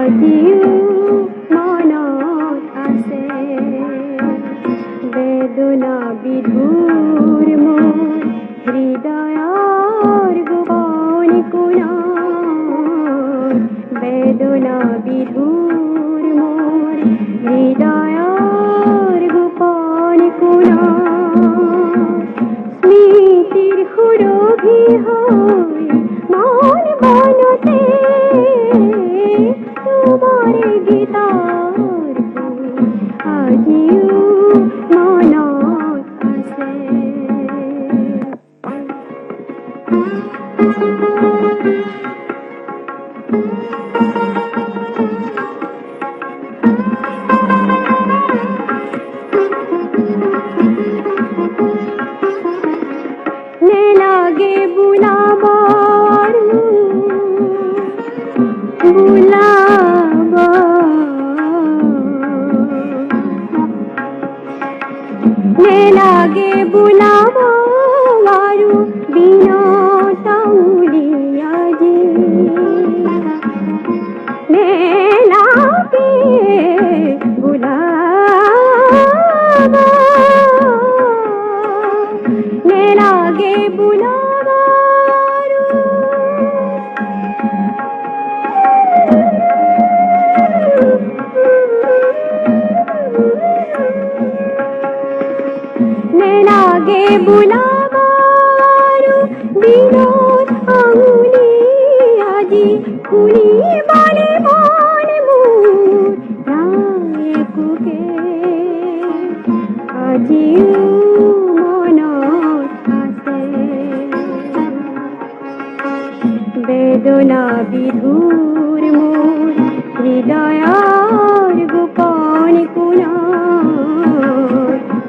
আজিও মনত আছে বেদনা বিধুৰ মোৰ হৃদয়ৰ গোপন কোণত বেদনা বিধুৰ মোৰ হৃদয়ৰ গোপন কোণত স্মৃতিৰ সুৰভি হৈ মন বনতে তোমার গীতার আজিও মনত আছে নে লাগে বুলাবার বুলাবা নে লাগে বুলাবা আৰু বিনতাউলি আজি নে লাগে বুলাবা নে লাগে বুলাবা নে লাগে বুলাবার বিনোদ আঙুলি আজি খুলি বলে মন মোর নায়কুকে আজিও মনত আছে বেদনা বিধুৰ মোৰ হৃদয়ৰ গোপন কোণত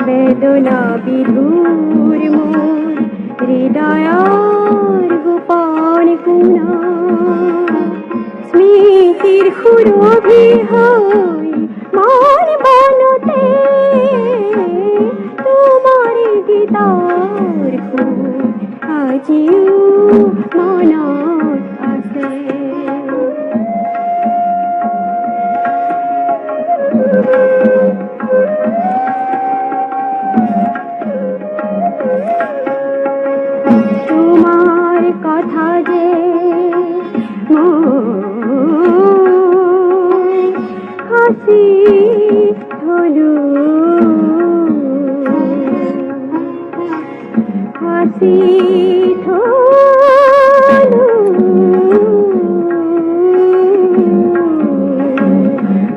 বেদনা বিধুৰ মোৰ হৃদয়ৰ গোপন কোণত স্মৃতিৰ সুৰভি হৈ মন বনতে তোমাৰ গীতৰ সুৰ আজিও মনত আছে তোমার কথা যে হাসি হলু হাসি থলু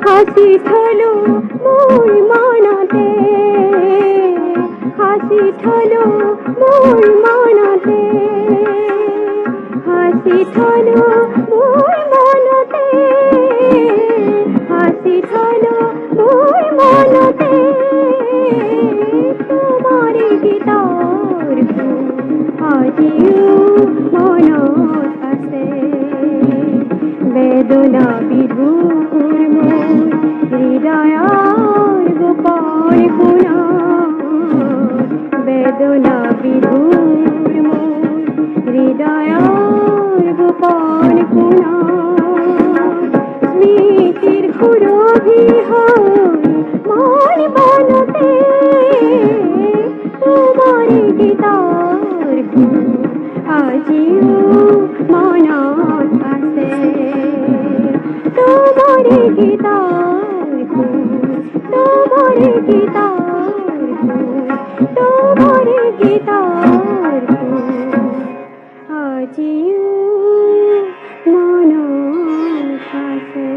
হাসি থলু মোৰ মনতে হাসি থলু মোৰ মনতে হাসি থলু মোৰ মনতে হাসি থলু মোৰ মনতে তোমাৰ গীতৰ আজিও মনত আছে বেদনা বিধুৰ মোৰ হৃদয়ৰ গোপন কোণত বেদনা বিধুৰ মোৰ হৃদয়ৰ গোপন কোণত স্মৃতিৰ সুৰভি হৈ মন বনতে তোমাৰ গীতৰ সুৰ আজিও মনত আছে তোমাৰ গীতৰ সুৰ তোমাৰ গীতৰ সুৰ তোমাৰ গীতৰ সুৰ আজিও মনত আছে